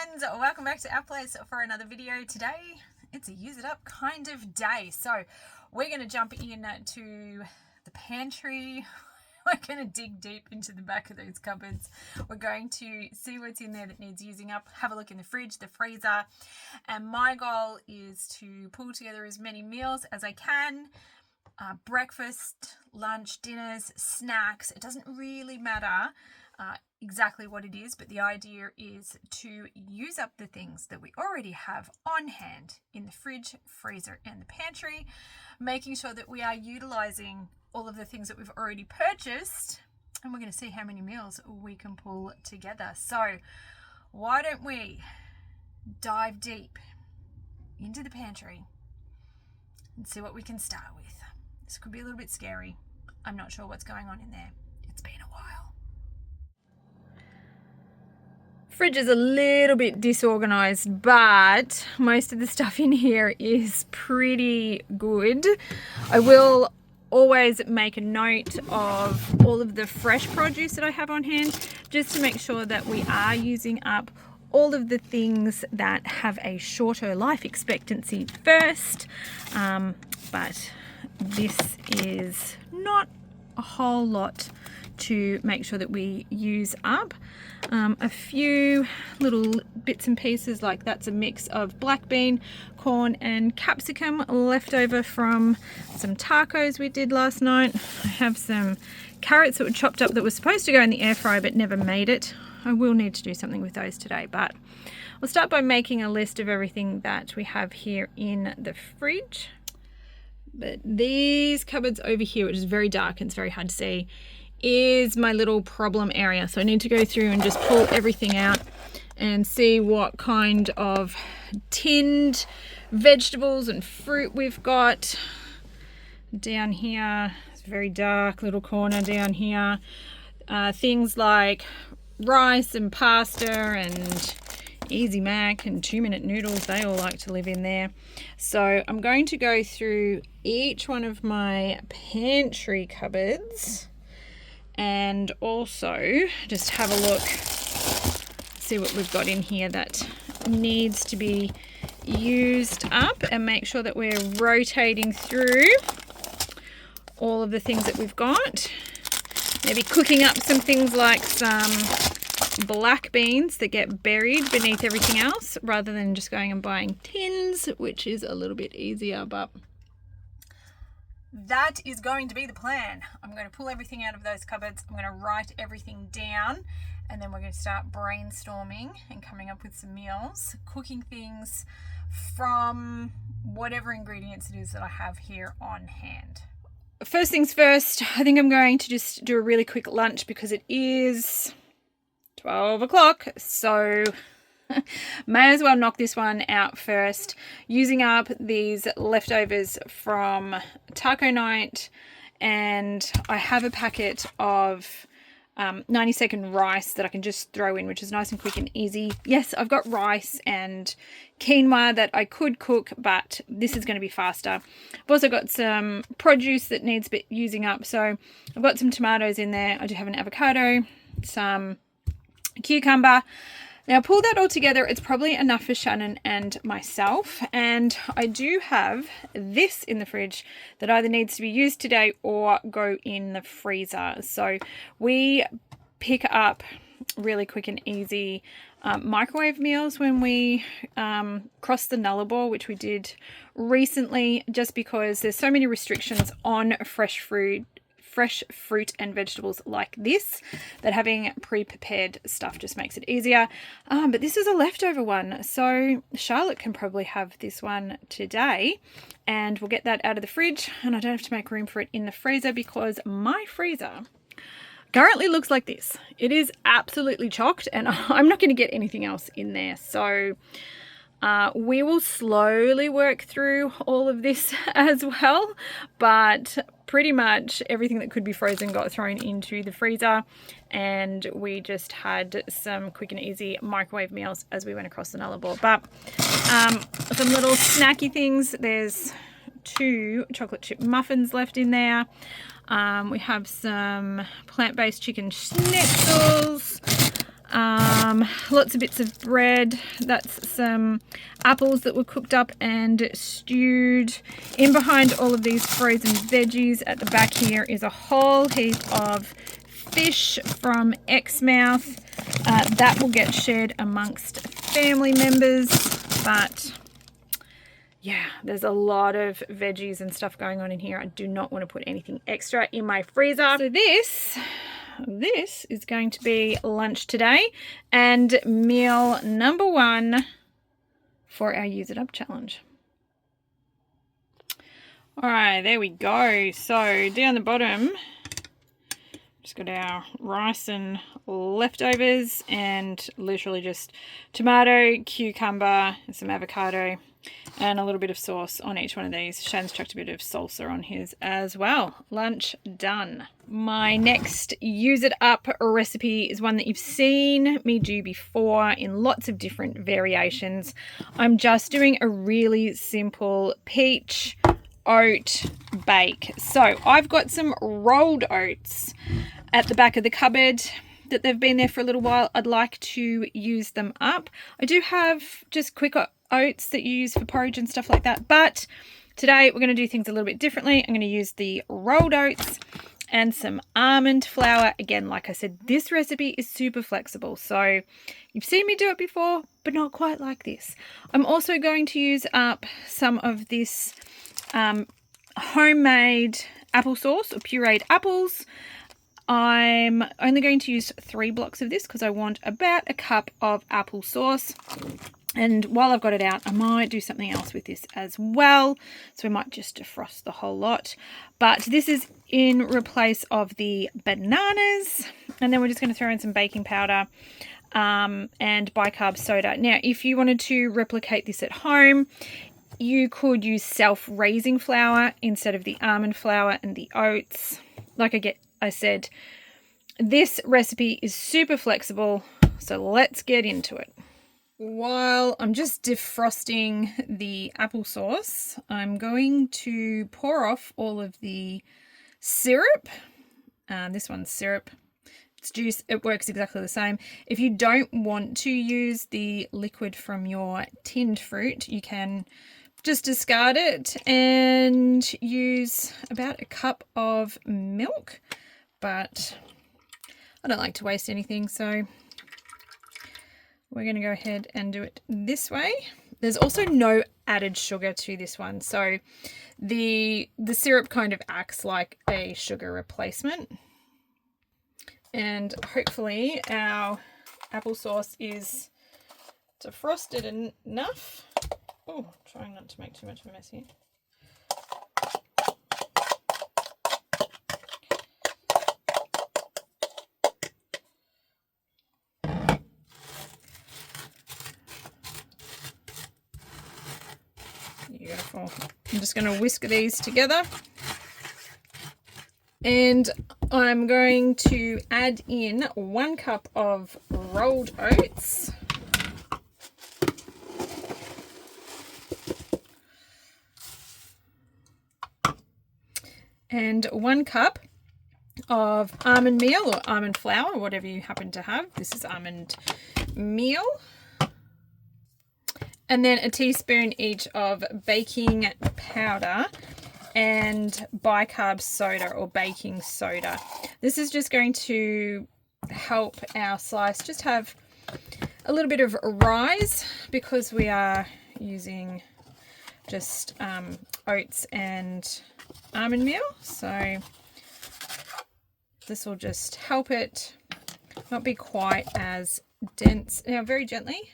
friends, welcome back to our place for another video. Today it's a use it up kind of day, so we're going to jump into the pantry. We're going to dig deep into the back of those cupboards. We're going to see what's in there that needs using up, have a look in the fridge, the freezer, and my goal is to pull together as many meals as I can. Breakfast, lunch, dinners, snacks, it doesn't really matter exactly what it is, but the idea is to use up the things that we already have on hand in the fridge, freezer, and the pantry, making sure that we are utilizing all of the things that we've already purchased, and we're going to see how many meals we can pull together. So why don't we dive deep into the pantry and see what we can start with. This could be a little bit scary. I'm not sure what's going on in there. It's been a while. Fridge is a little bit disorganized, but most of the stuff in here is pretty good. I will always make a note of all of the fresh produce that I have on hand, just to make sure that we are using up all of the things that have a shorter life expectancy first. But this is not a whole lot to make sure that we use up. A few little bits and pieces, like that's a mix of black bean, corn and capsicum left over from some tacos we did last night. I have some carrots that were chopped up that were supposed to go in the air fryer but never made it. I will need to do something with those today, but we'll start by making a list of everything that we have here in the fridge. But these cupboards over here, which is very dark and it's very hard to see, is my little problem area. So I need to go through and just pull everything out and see what kind of tinned vegetables and fruit we've got. Down here, it's a very dark little corner down here. Things like rice and pasta and Easy Mac and 2-minute noodles, they all like to live in there. So I'm going to go through each one of my pantry cupboards and also just have a look, see what we've got in here that needs to be used up, and make sure that we're rotating through all of the things that we've got. Maybe cooking up some things like some black beans that get buried beneath everything else, rather than just going and buying tins, which is a little bit easier, but that is going to be the plan. I'm going to pull everything out of those cupboards. I'm going to write everything down, and then we're going to start brainstorming and coming up with some meals, cooking things from whatever ingredients it is that I have here on hand. First things first, I think I'm going to just do a really quick lunch because it is 12 o'clock, so may as well knock this one out first, using up these leftovers from taco night. And I have a packet of 90-second rice that I can just throw in, which is nice and quick and easy. Yes, I've got rice and quinoa that I could cook, but this is going to be faster. I've also got some produce that needs using up, so I've got some tomatoes in there. I do have an avocado, some cucumber. Now, pull that all together, it's probably enough for Shannon and myself, and I do have this in the fridge that either needs to be used today or go in the freezer. So we pick up really quick and easy microwave meals when we cross the Nullarbor, which we did recently, just because there's so many restrictions on fresh fruit and vegetables like this, that having pre-prepared stuff just makes it easier. But this is a leftover one, so Charlotte can probably have this one today, and we'll get that out of the fridge, and I don't have to make room for it in the freezer because my freezer currently looks like this. It is absolutely chocked, and I'm not going to get anything else in there. So we will slowly work through all of this as well, but pretty much everything that could be frozen got thrown into the freezer, and we just had some quick and easy microwave meals as we went across the Nullarbor. But some little snacky things, there's 2 chocolate chip muffins left in there. We have some plant-based chicken schnitzels, Lots of bits of bread. That's some apples that were cooked up and stewed. In behind all of these frozen veggies at the back here is a whole heap of fish from Exmouth. That will get shared amongst family members, but yeah, there's a lot of veggies and stuff going on in here. I do not want to put anything extra in my freezer. So this is going to be lunch today and meal number 1 for our Use It Up challenge. All right, there we go. So down the bottom, just got our rice and leftovers and literally just tomato, cucumber, and some avocado, and a little bit of sauce on each one of these. Shane's chucked a bit of salsa on his as well. Lunch done. My next Use It Up recipe is one that you've seen me do before in lots of different variations. I'm just doing a really simple peach oat bake. So I've got some rolled oats at the back of the cupboard that they've been there for a little while. I'd like to use them up. I do have just quick oats that you use for porridge and stuff like that, but today we're going to do things a little bit differently. I'm going to use the rolled oats and some almond flour. Again, like I said, this recipe is super flexible, so you've seen me do it before, but not quite like this. I'm also going to use up some of this homemade applesauce or pureed apples. I'm only going to use 3 blocks of this because I want about a cup of applesauce. And while I've got it out, I might do something else with this as well. So we might just defrost the whole lot. But this is in replace of the bananas. And then we're just going to throw in some baking powder and bicarb soda. Now, if you wanted to replicate this at home, you could use self-raising flour instead of the almond flour and the oats. Like I said, this recipe is super flexible. So let's get into it. While I'm just defrosting the applesauce, I'm going to pour off all of the syrup. This one's syrup. It's juice. It works exactly the same. If you don't want to use the liquid from your tinned fruit, you can just discard it and use about a cup of milk. But I don't like to waste anything, so we're going to go ahead and do it this way. There's also no added sugar to this one, so the syrup kind of acts like a sugar replacement. And hopefully our applesauce is defrosted enough. Oh, trying not to make too much of a mess here. Beautiful. I'm just going to whisk these together. And I'm going to add in 1 cup of rolled oats. And 1 cup of almond meal or almond flour, whatever you happen to have. This is almond meal. And then a teaspoon each of baking powder and bicarb soda or baking soda. This is just going to help our slice just have a little bit of rise because we are using just oats and almond meal. So this will just help it not be quite as dense. Now, very gently,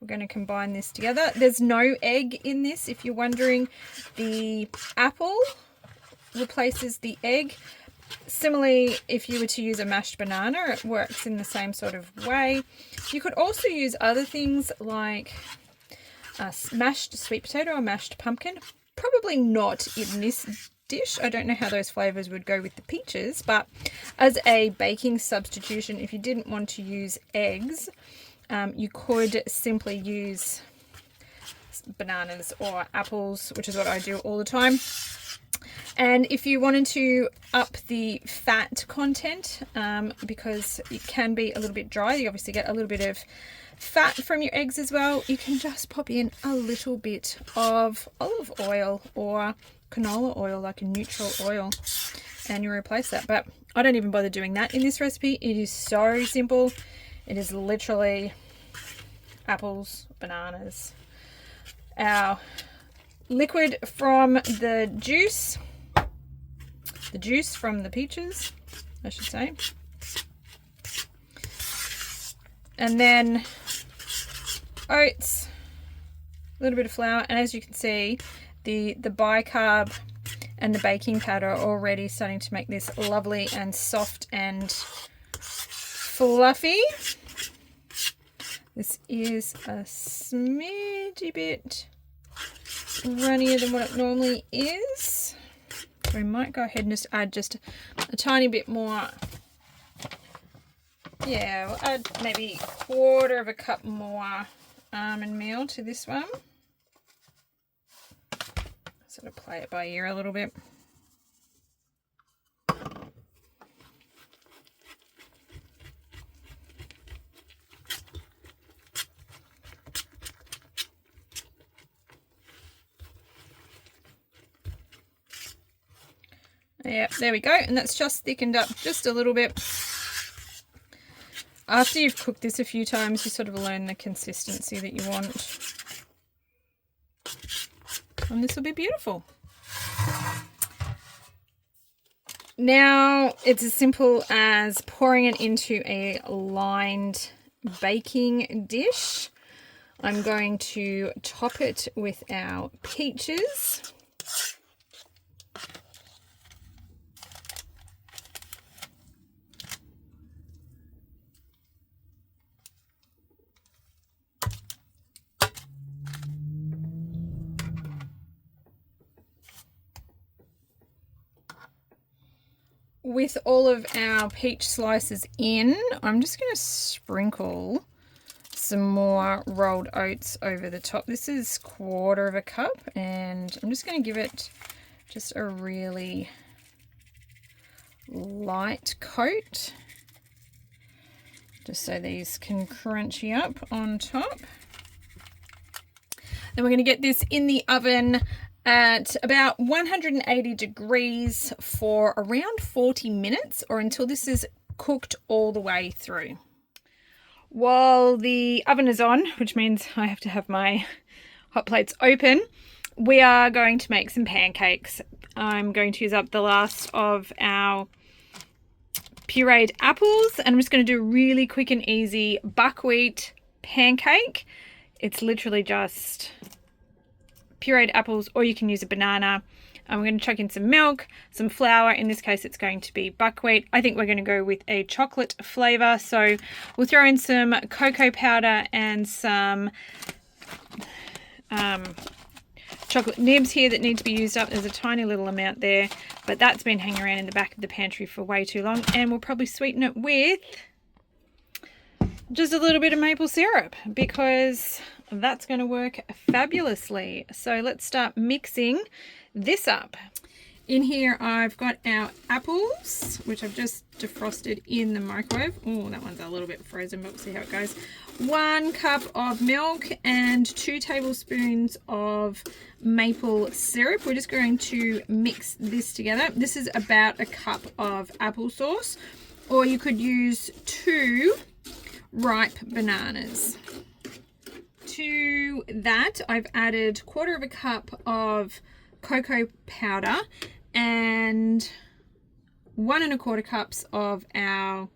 we're going to combine this together. There's no egg in this. If you're wondering, the apple replaces the egg. Similarly, if you were to use a mashed banana, it works in the same sort of way. You could also use other things like a mashed sweet potato or mashed pumpkin. Probably not in this dish. I don't know how those flavors would go with the peaches, but as a baking substitution, if you didn't want to use eggs, you could simply use bananas or apples, which is what I do all the time. And if you wanted to up the fat content, because it can be a little bit dry, you obviously get a little bit of fat from your eggs as well, you can just pop in a little bit of olive oil or canola oil, like a neutral oil, and you replace that. But I don't even bother doing that in this recipe. It is so simple. It is literally apples, bananas, our liquid from the juice from the peaches, I should say, and then oats, a little bit of flour, and as you can see, the bicarb and the baking powder are already starting to make this lovely and soft and fluffy. This is a smidgy bit runnier than what it normally is. So we might go ahead and just add just a tiny bit more. Yeah, we'll add maybe 1/4 cup more almond meal to this one. Sort of play it by ear a little bit. Yeah, there we go. And that's just thickened up just a little bit. After you've cooked this a few times, you sort of learn the consistency that you want. And this will be beautiful. Now, it's as simple as pouring it into a lined baking dish. I'm going to top it with our peaches. With all of our peach slices in, I'm just going to sprinkle some more rolled oats over the top. This is 1/4 cup, and I'm just going to give it just a really light coat, just so these can crunchy up on top. Then we're going to get this in the oven at about 180 degrees for around 40 minutes, or until this is cooked all the way through. While the oven is on, which means I have to have my hot plates open, we are going to make some pancakes. I'm going to use up the last of our pureed apples, and I'm just going to do a really quick and easy buckwheat pancake. It's literally just pureed apples, or you can use a banana. I'm going to chuck in some milk, some flour. In this case, it's going to be buckwheat. I think we're going to go with a chocolate flavor. So we'll throw in some cocoa powder and some chocolate nibs here that need to be used up. There's a tiny little amount there, but that's been hanging around in the back of the pantry for way too long. And we'll probably sweeten it with just a little bit of maple syrup, because that's going to work fabulously. So let's start mixing this up. In here I've got our apples, which I've just defrosted in the microwave. Oh, that one's a little bit frozen, but we'll see how it goes. 1 cup of milk and 2 tablespoons of maple syrup. We're just going to mix this together. This is about 1 cup of applesauce, or you could use 2 ripe bananas. To that, I've added 1/4 cup of cocoa powder and 1 1/4 cups of our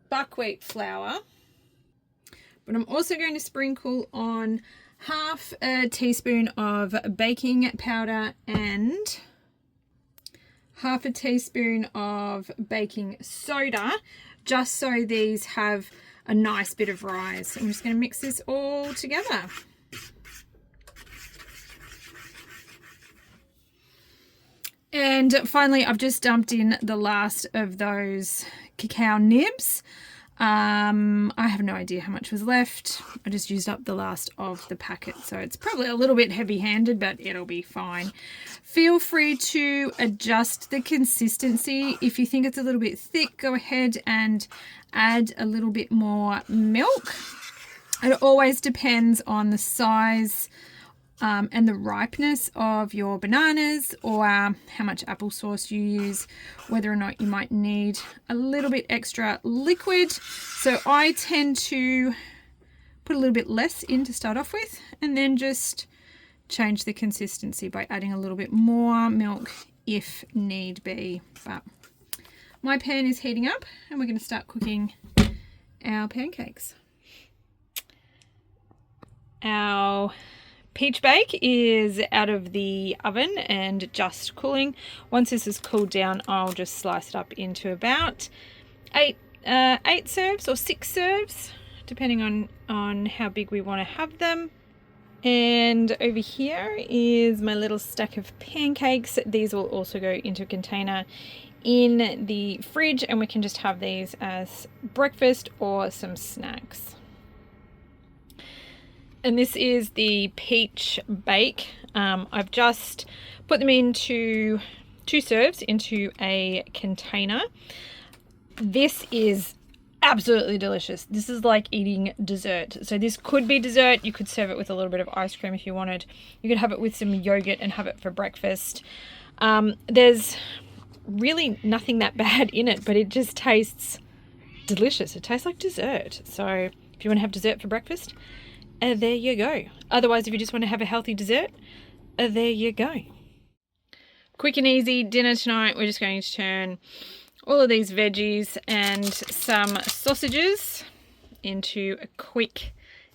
buckwheat flour. But I'm also going to sprinkle on 1/2 teaspoon of baking powder and 1/2 teaspoon of baking soda, just so these have a nice bit of rise. I'm just going to mix this all together. And finally, I've just dumped in the last of those cacao nibs. I have no idea how much was left. I just used up the last of the packet, so it's probably a little bit heavy-handed, but it'll be fine. Feel free to adjust the consistency. If you think it's a little bit thick, go ahead and add a little bit more milk. It always depends on the size and the ripeness of your bananas, or how much applesauce you use, whether or not you might need a little bit extra liquid. So I tend to put a little bit less in to start off with, and then just change the consistency by adding a little bit more milk if need be. But my pan is heating up and we're going to start cooking our pancakes. Our peach bake is out of the oven and just cooling. Once this is cooled down, I'll just slice it up into about eight serves or 6 serves, depending on how big we want to have them. And over here is my little stack of pancakes. These will also go into a container in the fridge, and we can just have these as breakfast or some snacks. And this is the peach bake. I've just put them into 2 serves into a container. This is absolutely delicious. This is like eating dessert. So this could be dessert. You could serve it with a little bit of ice cream if you wanted. You could have it with some yogurt and have it for breakfast. There's really nothing that bad in it, but it just tastes delicious. It tastes like dessert. So if you want to have dessert for breakfast, there you go. Otherwise, if you just want to have a healthy dessert, there you go. Quick and easy dinner tonight. We're just going to turn all of these veggies and some sausages into a quick,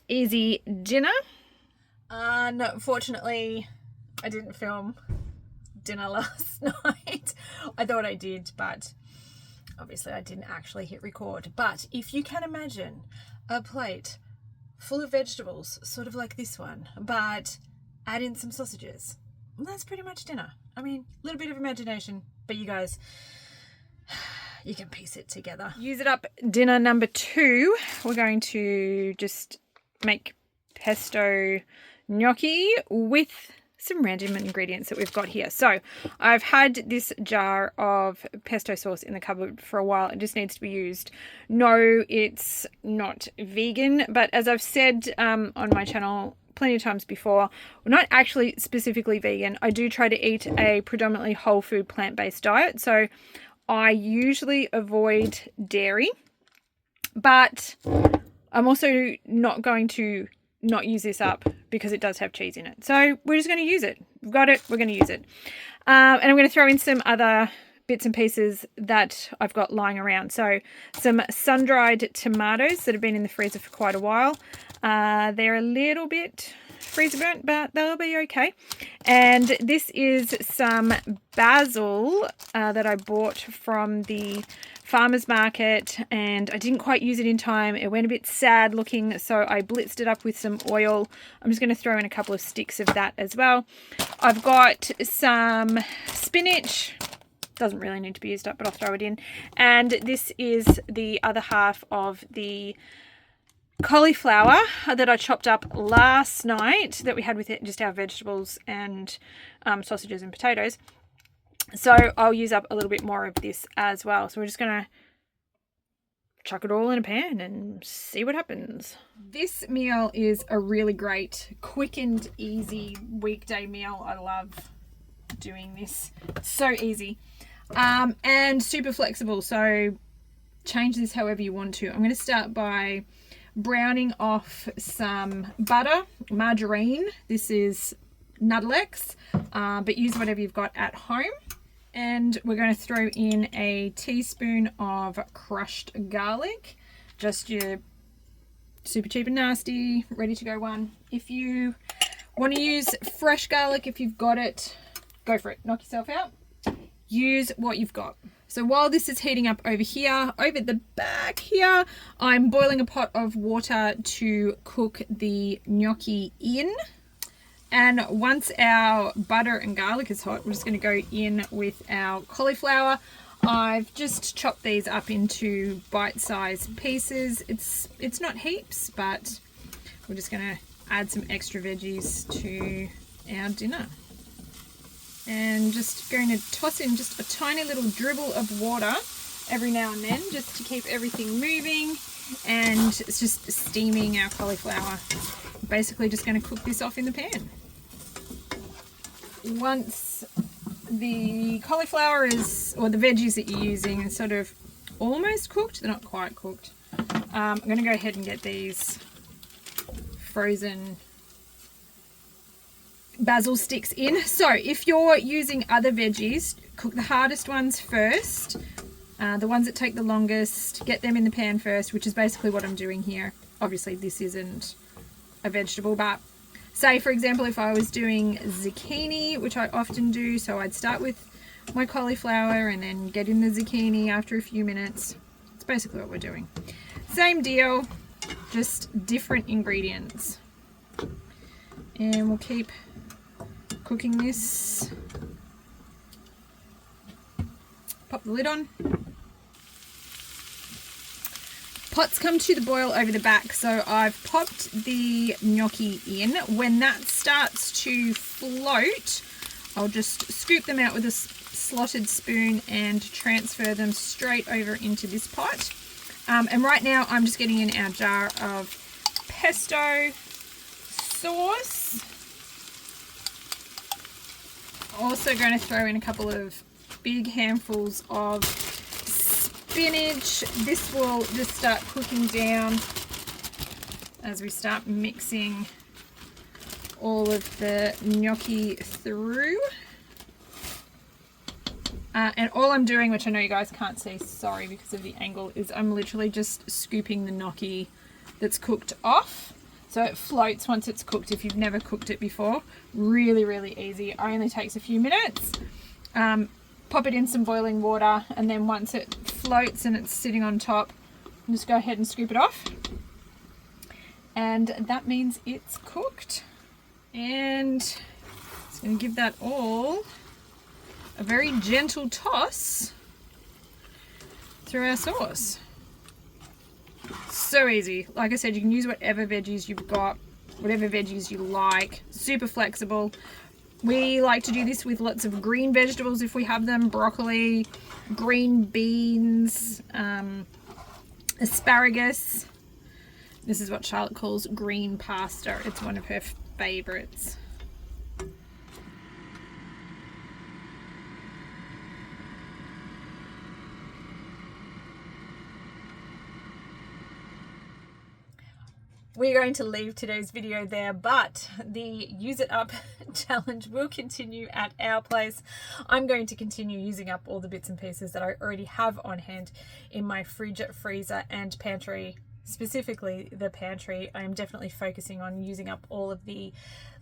easy dinner. Unfortunately, I didn't film dinner last night. I thought I did, but obviously I didn't actually hit record. But if you can imagine a plate full of vegetables, sort of like this one, but add in some sausages, well, that's pretty much dinner. I mean, a little bit of imagination, but you guys, you can piece it together. Use it up dinner number 2. We're going to just make pesto gnocchi with some random ingredients that we've got here. So I've had this jar of pesto sauce in the cupboard for a while. It just needs to be used. No, it's not vegan, but as I've said on my channel plenty of times before, we're not actually specifically vegan. I do try to eat a predominantly whole food plant-based diet, so I usually avoid dairy, but I'm also not going to not use this up because it does have cheese in it. So we're just going to use it. We've got it. We're going to use it. And I'm going to throw in some other bits and pieces that I've got lying around. So some sun-dried tomatoes that have been in the freezer for quite a while. They're a little bit freezer burnt, but they'll be okay. And this is some basil that I bought from the farmer's market, and I didn't quite use it in time. It went a bit sad looking, so I blitzed it up with some oil. I'm just going to throw in a couple of sticks of that as well. I've got some spinach. Doesn't really need to be used up, but I'll throw it in. And this is the other half of the cauliflower that I chopped up last night that we had with it, just our vegetables and sausages and potatoes. So I'll use up a little bit more of this as well. So we're just going to chuck it all in a pan and see what happens. This meal is a really great, quick and easy weekday meal. I love doing this. It's so easy and super flexible. So change this however you want to. I'm going to start by browning off some butter, margarine. This is Nuttelex, but use whatever you've got at home. And we're going to throw in a teaspoon of crushed garlic, just your super cheap and nasty, ready to go one. If you want to use fresh garlic, if you've got it, go for it. Knock yourself out. Use what you've got. So while this is heating up over here, over the back here, I'm boiling a pot of water to cook the gnocchi in. And once our butter and garlic is hot, we're just going to go in with our cauliflower. I've just chopped these up into bite-sized pieces. It's not heaps, but we're just going to add some extra veggies to our dinner. And just going to toss in just a tiny little dribble of water every now and then, just to keep everything moving. And it's just steaming our cauliflower. Basically just going to cook this off in the pan. Once the cauliflower is, or the veggies that you're using, is sort of almost cooked, they're not quite cooked, I'm going to go ahead and get these frozen basil sticks in. So if you're using other veggies, cook the hardest ones first. The ones that take the longest, get them in the pan first, which is basically what I'm doing here. Obviously this isn't a vegetable, but say for example if I was doing zucchini, which I often do, so I'd start with my cauliflower and then get in the zucchini after a few minutes. It's basically what we're doing. Same deal, just different ingredients. And we'll keep cooking this. Pop the lid on. Pots come to the boil over the back, so I've popped the gnocchi in. When that starts to float, I'll just scoop them out with a slotted spoon and transfer them straight over into this pot. And right now I'm just getting in our jar of pesto sauce. Also going to throw in a couple of big handfuls of spinach. This will just start cooking down as we start mixing all of the gnocchi through. And all I'm doing, which I know you guys can't see, sorry because of the angle, is I'm literally just scooping the gnocchi that's cooked off. So it floats once it's cooked. If you've never cooked it before, really, really easy. It only takes a few minutes. Pop it in some boiling water, and then once it floats and it's sitting on top, just go ahead and scoop it off. And that means it's cooked. And it's going to give that all a very gentle toss through our sauce. So easy. Like I said, you can use whatever veggies you've got, whatever veggies you like. Super flexible. We like to do this with lots of green vegetables if we have them. Broccoli, green beans, asparagus. This is what Charlotte calls green pasta. It's one of her favorites. We're going to leave today's video there, but the Use It Up challenge will continue at our place. I'm going to continue using up all the bits and pieces that I already have on hand in my fridge, freezer and pantry. Specifically the pantry. I am definitely focusing on using up all of the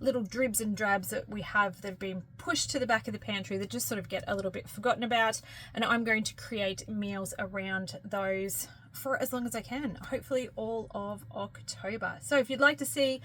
little dribs and drabs that we have that have been pushed to the back of the pantry that just sort of get a little bit forgotten about, and I'm going to create meals around those for as long as I can, hopefully all of October. So if you'd like to see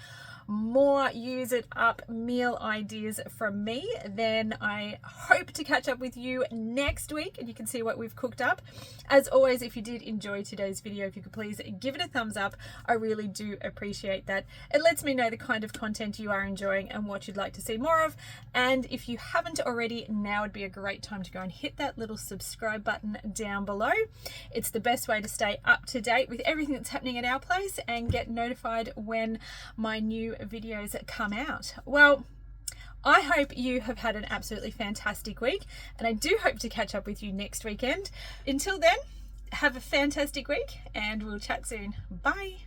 more Use It Up meal ideas from me, then I hope to catch up with you next week and you can see what we've cooked up. As always, if you did enjoy today's video, if you could please give it a thumbs up. I really do appreciate that. It lets me know the kind of content you are enjoying and what you'd like to see more of. And if you haven't already, now would be a great time to go and hit that little subscribe button down below. It's the best way to stay up to date with everything that's happening at our place and get notified when my new videos come out. Well, I hope you have had an absolutely fantastic week, and I do hope to catch up with you next weekend. Until then, have a fantastic week and we'll chat soon. Bye.